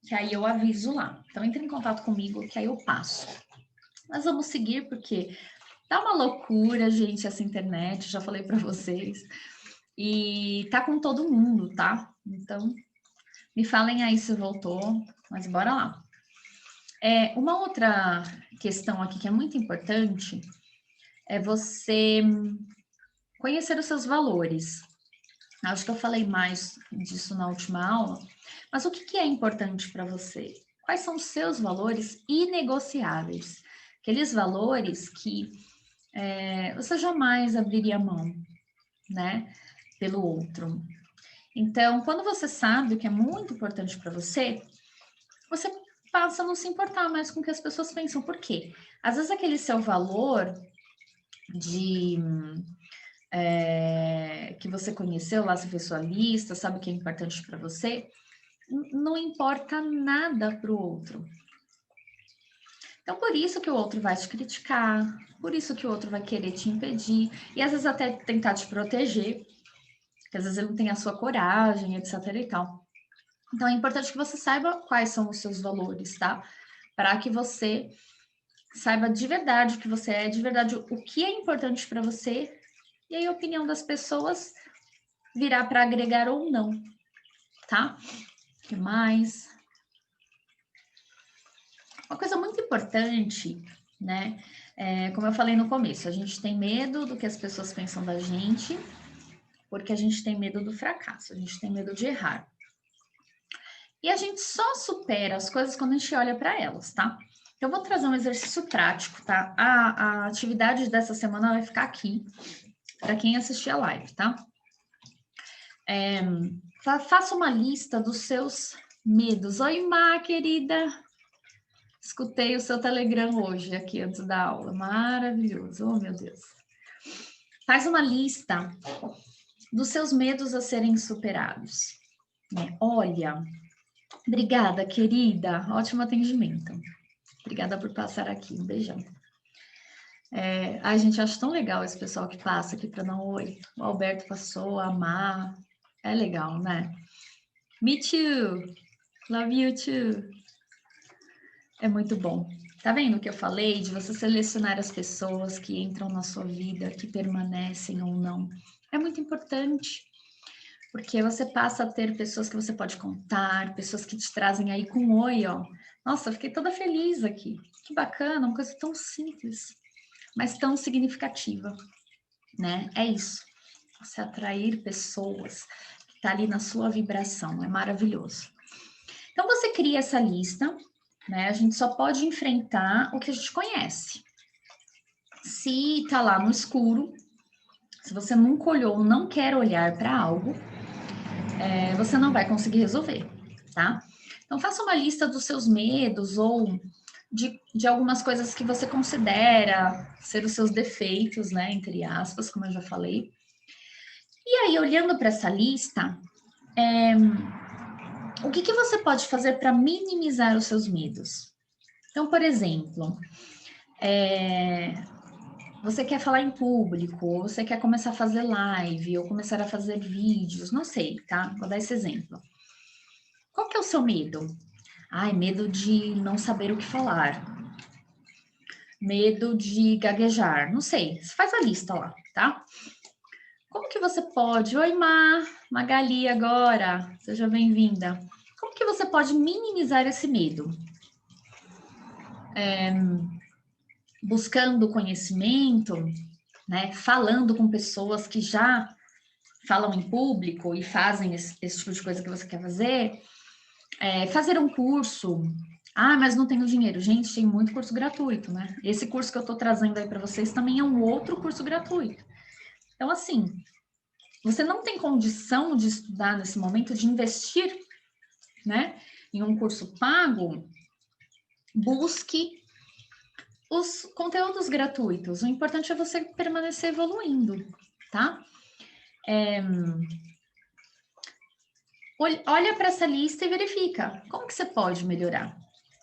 Que aí eu aviso lá. Então, entre em contato comigo, que aí eu passo. Mas vamos seguir, porque tá uma loucura, gente, essa internet, já falei para vocês. E tá com todo mundo, tá? Então, me falem aí se voltou, mas bora lá. Uma outra questão aqui que é muito importante é você conhecer os seus valores. Acho que eu falei mais disso na última aula, mas o que é importante para você? Quais são os seus valores inegociáveis? Aqueles valores que você jamais abriria mão, né, pelo outro. Então, quando você sabe o que é muito importante para você, você passa a não se importar mais com o que as pessoas pensam. Por quê? Às vezes aquele seu valor de que você conheceu lá, você fez sua lista, sabe o que é importante para você, não importa nada para o outro. Então, por isso que o outro vai te criticar, por isso que o outro vai querer te impedir, e às vezes até tentar te proteger, porque às vezes ele não tem a sua coragem, etc e tal. Então, é importante que você saiba quais são os seus valores, tá? Para que você saiba de verdade o que você é, de verdade o que é importante para você, e aí a opinião das pessoas virá para agregar ou não, tá? O que mais? Uma coisa muito importante, né? Como eu falei no começo, a gente tem medo do que as pessoas pensam da gente, porque a gente tem medo do fracasso, a gente tem medo de errar. E a gente só supera as coisas quando a gente olha para elas, tá? Eu vou trazer um exercício prático, tá? A atividade dessa semana vai ficar aqui, para quem assistir a live, tá? Faça uma lista dos seus medos. Oi, Má, querida! Escutei o seu Telegram hoje, aqui antes da aula. Maravilhoso, oh meu Deus. Faz uma lista dos seus medos a serem superados. Olha, obrigada, querida. Ótimo atendimento. Obrigada por passar aqui. Um beijão. Ai, gente, acho tão legal esse pessoal que passa aqui para dar um oi. O Alberto passou, a Má. É legal, né? Me too. Love you too. É muito bom. Tá vendo o que eu falei de você selecionar as pessoas que entram na sua vida, que permanecem ou não? É muito importante, porque você passa a ter pessoas que você pode contar, pessoas que te trazem aí com um oi, ó. Nossa, eu fiquei toda feliz aqui. Que bacana, uma coisa tão simples, mas tão significativa, né? É isso. Você atrair pessoas que tá ali na sua vibração, é maravilhoso. Então você cria essa lista, né? A gente só pode enfrentar o que a gente conhece. Se tá lá no escuro, se você nunca olhou, não quer olhar para algo, você não vai conseguir resolver, tá? Então faça uma lista dos seus medos ou de algumas coisas que você considera ser os seus defeitos, né? Entre aspas, como eu já falei. E aí, olhando para essa lista, o que você pode fazer para minimizar os seus medos? Então, por exemplo, você quer falar em público, ou você quer começar a fazer live, ou começar a fazer vídeos, não sei, tá? Vou dar esse exemplo. Qual que é o seu medo? Ai, medo de não saber o que falar. Medo de gaguejar, não sei. Você faz a lista lá, tá? Como que você pode... Oi, Magali agora, seja bem-vinda. Como que você pode minimizar esse medo? Buscando conhecimento, né? Falando com pessoas que já falam em público e fazem esse tipo de coisa que você quer fazer. Fazer um curso. Ah, mas não tenho dinheiro. Gente, tem muito curso gratuito, né? Esse curso que eu tô trazendo aí para vocês também é um outro curso gratuito. Então, assim, você não tem condição de estudar nesse momento, de investir, né, em um curso pago, busque os conteúdos gratuitos. O importante é você permanecer evoluindo, tá? olha para essa lista e verifica como que você pode melhorar.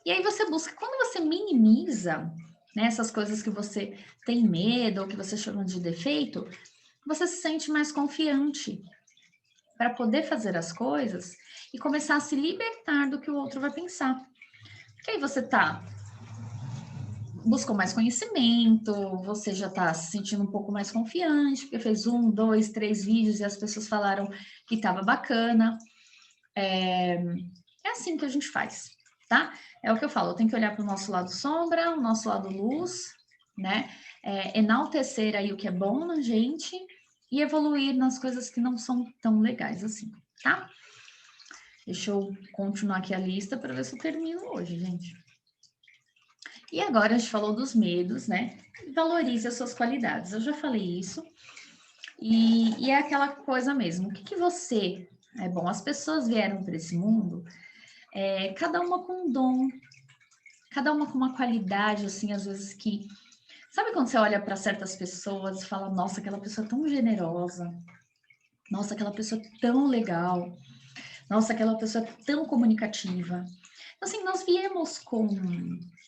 E aí você busca, quando você minimiza, né, essas coisas que você tem medo ou que você chama de defeito, você se sente mais confiante para poder fazer as coisas e começar a se libertar do que o outro vai pensar. Porque aí você buscou mais conhecimento, você já está se sentindo um pouco mais confiante, porque fez 1, 2, 3 vídeos e as pessoas falaram que estava bacana. É assim que a gente faz, tá? É o que eu falo, eu tenho que olhar para o nosso lado sombra, o nosso lado luz, né? Enaltecer aí o que é bom na gente e evoluir nas coisas que não são tão legais assim, tá? Deixa eu continuar aqui a lista para ver se eu termino hoje, gente. E agora a gente falou dos medos, né? Valorize as suas qualidades. Eu já falei isso. E é aquela coisa mesmo. O que você é bom? As pessoas vieram para esse mundo, cada uma com um dom, cada uma com uma qualidade, assim, às vezes que. Sabe quando você olha para certas pessoas e fala, nossa, aquela pessoa é tão generosa, nossa, aquela pessoa é tão legal, nossa, aquela pessoa é tão comunicativa. Então, assim, nós viemos com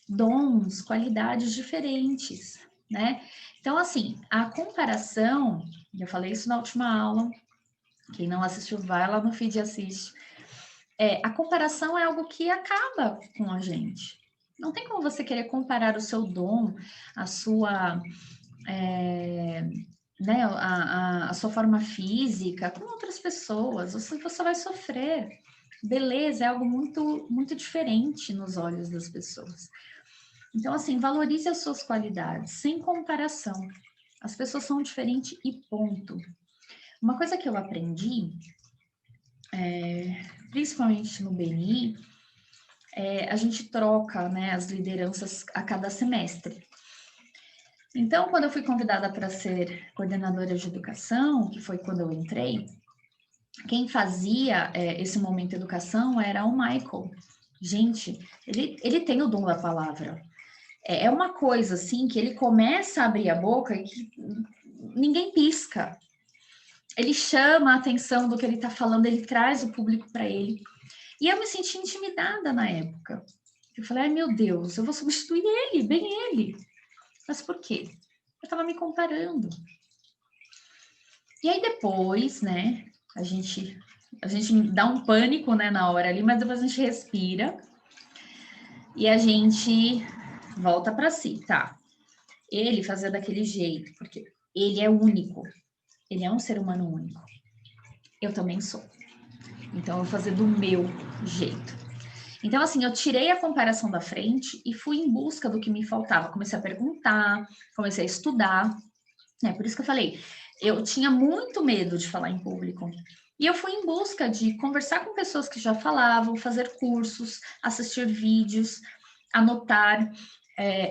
dons, qualidades diferentes, né? Então, assim, a comparação, eu falei isso na última aula, quem não assistiu, vai lá no feed e assiste. A comparação é algo que acaba com a gente. Não tem como você querer comparar o seu dom, a sua, né, a sua forma física com outras pessoas. Você vai sofrer. Beleza é algo muito, muito diferente nos olhos das pessoas. Então, assim, valorize as suas qualidades, sem comparação. As pessoas são diferentes e ponto. Uma coisa que eu aprendi, principalmente no BNI, a gente troca, né, as lideranças a cada semestre. Então, quando eu fui convidada para ser coordenadora de educação, que foi quando eu entrei, quem fazia esse momento educação era o Michael. Gente, ele tem o dom da palavra. É uma coisa assim que ele começa a abrir a boca e que ninguém pisca. Ele chama a atenção do que ele está falando, ele traz o público para ele. E eu me senti intimidada na época. Eu falei, ai meu Deus, eu vou substituir ele, bem ele. Mas por quê? Eu estava me comparando. E aí depois, né, a gente dá um pânico, né, na hora ali, mas depois a gente respira e a gente volta para si, tá? Ele fazia daquele jeito, porque ele é único. Ele é um ser humano único. Eu também sou. Então, eu vou fazer do meu jeito. Então, assim, eu tirei a comparação da frente e fui em busca do que me faltava. Comecei a perguntar, comecei a estudar. Por isso que eu falei, eu tinha muito medo de falar em público. E eu fui em busca de conversar com pessoas que já falavam, fazer cursos, assistir vídeos, anotar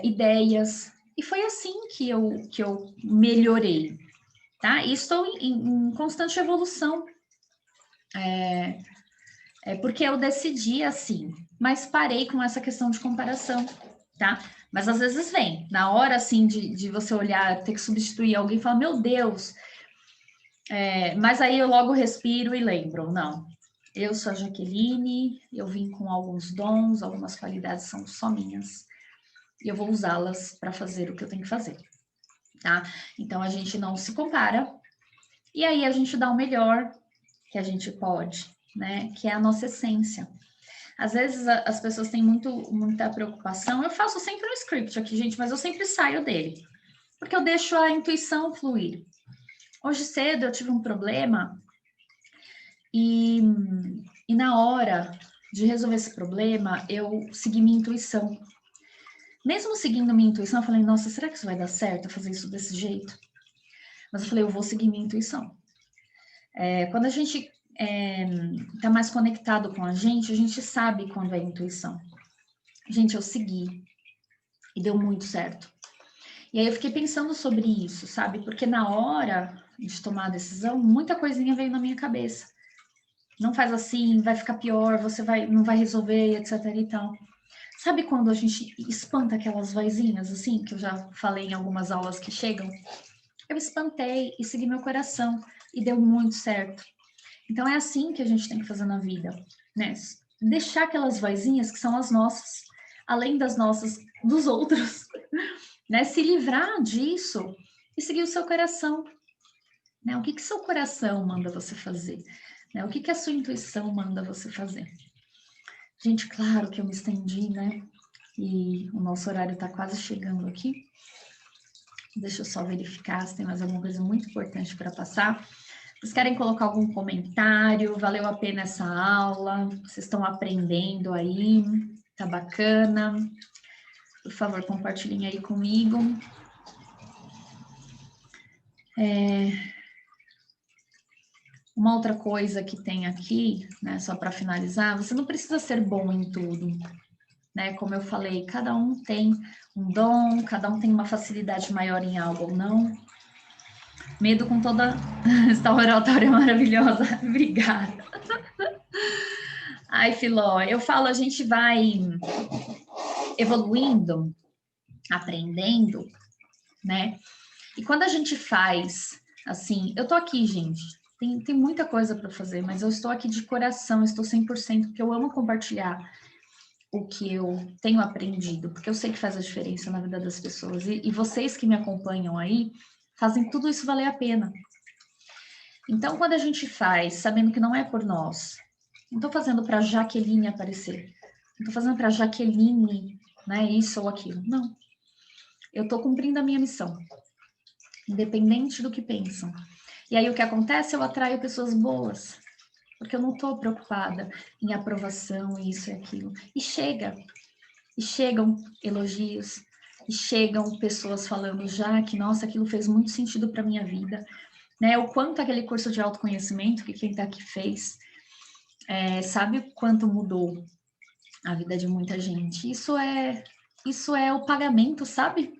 ideias. E foi assim que eu melhorei, tá? E estou em constante evolução. Porque eu decidi assim, mas parei com essa questão de comparação, tá? Mas às vezes vem, na hora assim de você olhar, ter que substituir alguém e falar, meu Deus, mas aí eu logo respiro e lembro, não, eu sou a Jaqueline, eu vim com alguns dons, algumas qualidades são só minhas, e eu vou usá-las para fazer o que eu tenho que fazer, tá? Então a gente não se compara, e aí a gente dá o melhor que a gente pode, né? Que é a nossa essência. Às vezes as pessoas têm muita preocupação. Eu faço sempre um script aqui, gente, mas eu sempre saio dele, porque eu deixo a intuição fluir. Hoje cedo eu tive um problema e na hora de resolver esse problema, eu segui minha intuição. Mesmo seguindo minha intuição, eu falei, nossa, será que isso vai dar certo, fazer isso desse jeito? Mas eu falei, eu vou seguir minha intuição. Quando a gente está mais conectado com a gente sabe quando é intuição. Gente, eu segui e deu muito certo. E aí eu fiquei pensando sobre isso, sabe? Porque na hora de tomar a decisão, muita coisinha veio na minha cabeça. Não faz assim, vai ficar pior, não vai resolver, etc e tal. Sabe quando a gente espanta aquelas vozinhas, assim, que eu já falei em algumas aulas que chegam? Eu espantei e segui meu coração e deu muito certo. Então, é assim que a gente tem que fazer na vida, né? Deixar aquelas vozinhas que são as nossas, além das nossas, dos outros, né? Se livrar disso e seguir o seu coração, né? O que seu coração manda você fazer? Né? O que a sua intuição manda você fazer? Gente, claro que eu me estendi, né? E o nosso horário está quase chegando aqui. Deixa eu só verificar se tem mais alguma coisa muito importante para passar. Vocês querem colocar algum comentário? Valeu a pena essa aula? Vocês estão aprendendo aí? Tá bacana? Por favor, compartilhem aí comigo. Uma outra coisa que tem aqui, né, só para finalizar, você não precisa ser bom em tudo, né? Como eu falei, cada um tem um dom, cada um tem uma facilidade maior em algo ou não. Medo com toda esta oratória maravilhosa. Obrigada. Ai, Filó, eu falo, a gente vai evoluindo, aprendendo, né? E quando a gente faz, assim, eu tô aqui, gente, tem muita coisa para fazer, mas eu estou aqui de coração, estou 100%, porque eu amo compartilhar o que eu tenho aprendido, porque eu sei que faz a diferença na vida das pessoas. E vocês que me acompanham aí, fazem tudo isso valer a pena. Então, quando a gente faz, sabendo que não é por nós, não estou fazendo para Jaqueline aparecer, não estou fazendo para Jaqueline, né, isso ou aquilo, não. Eu estou cumprindo a minha missão, independente do que pensam. E aí o que acontece? Eu atraio pessoas boas, porque eu não estou preocupada em aprovação, isso e aquilo. E chegam elogios, e chegam pessoas falando já que, nossa, aquilo fez muito sentido para minha vida, né? O quanto aquele curso de autoconhecimento que quem está aqui fez, sabe o quanto mudou a vida de muita gente. Isso é o pagamento, sabe?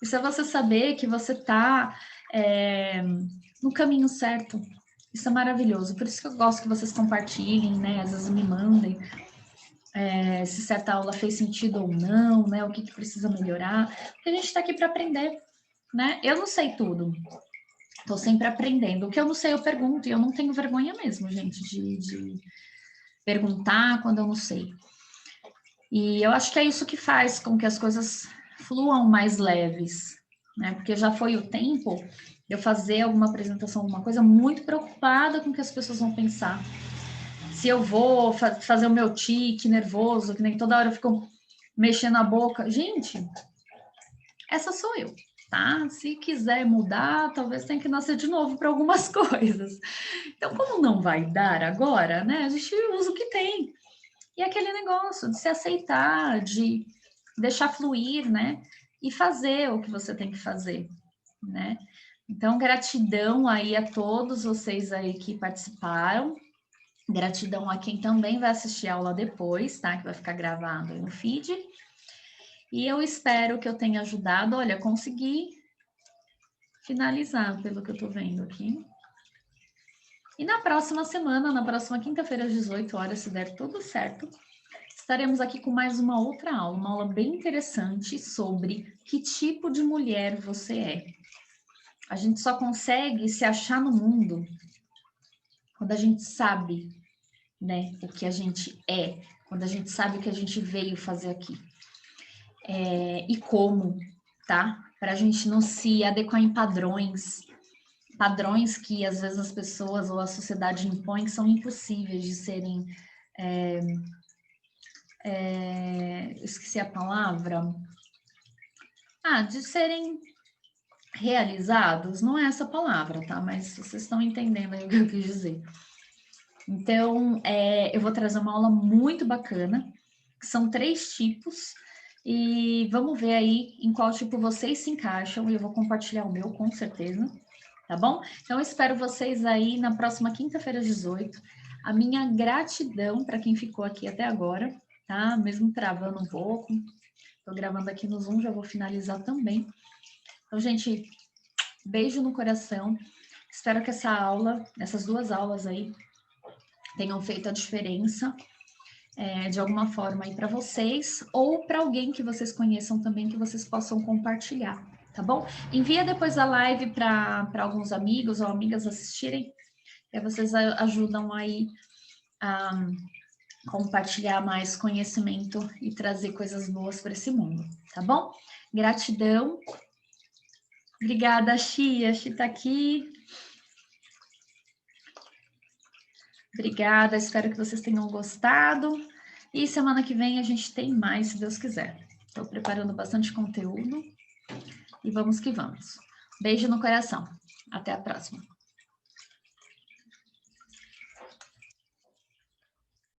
Isso é você saber que você está no caminho certo. Isso é maravilhoso. Por isso que eu gosto que vocês compartilhem, né? Às vezes me mandem se certa aula fez sentido ou não, né? O que precisa melhorar. Porque a gente está aqui para aprender, né? Eu não sei tudo. Estou sempre aprendendo. O que eu não sei, eu pergunto. E eu não tenho vergonha mesmo, gente, de perguntar quando eu não sei. E eu acho que é isso que faz com que as coisas fluam mais leves, né? Porque já foi o tempo de eu fazer alguma apresentação, alguma coisa, muito preocupada com o que as pessoas vão pensar. Se eu vou fazer o meu tique nervoso, que nem toda hora eu fico mexendo a boca. Gente, essa sou eu, tá? Se quiser mudar, talvez tenha que nascer de novo para algumas coisas. Então, como não vai dar agora, né? A gente usa o que tem. E aquele negócio de se aceitar, de deixar fluir, né? E fazer o que você tem que fazer, né? Então, gratidão aí a todos vocês aí que participaram. Gratidão a quem também vai assistir a aula depois, tá? Que vai ficar gravado aí no feed. E eu espero que eu tenha ajudado. Olha, consegui finalizar, pelo que eu tô vendo aqui. E na próxima semana, na próxima quinta-feira, às 18 horas, se der tudo certo, estaremos aqui com mais uma outra aula, uma aula bem interessante sobre que tipo de mulher você é. A gente só consegue se achar no mundo quando a gente sabe, né, o que a gente é, quando a gente sabe o que a gente veio fazer aqui. E como, tá? Para a gente não se adequar em padrões que às vezes as pessoas ou a sociedade impõe que são impossíveis de serem esqueci a palavra, de serem realizados, não é essa palavra, tá? Mas vocês estão entendendo aí o que eu quis dizer. Então, eu vou trazer uma aula muito bacana, que são 3 tipos, e vamos ver aí em qual tipo vocês se encaixam, e eu vou compartilhar o meu, com certeza, tá bom? Então, eu espero vocês aí na próxima quinta-feira, às 18. A minha gratidão para quem ficou aqui até agora, tá? Mesmo travando um pouco. Tô gravando aqui no Zoom, já vou finalizar também. Então, gente, beijo no coração. Espero que essas 2 aulas aí, tenham feito a diferença de alguma forma aí para vocês ou para alguém que vocês conheçam também, que vocês possam compartilhar, tá bom? Envia depois a live para alguns amigos ou amigas assistirem. E vocês ajudam aí a compartilhar mais conhecimento e trazer coisas boas para esse mundo, tá bom? Gratidão. Obrigada, Xi. A Xi está aqui. Obrigada, espero que vocês tenham gostado. E semana que vem a gente tem mais, se Deus quiser. Estou preparando bastante conteúdo. E vamos que vamos. Beijo no coração. Até a próxima.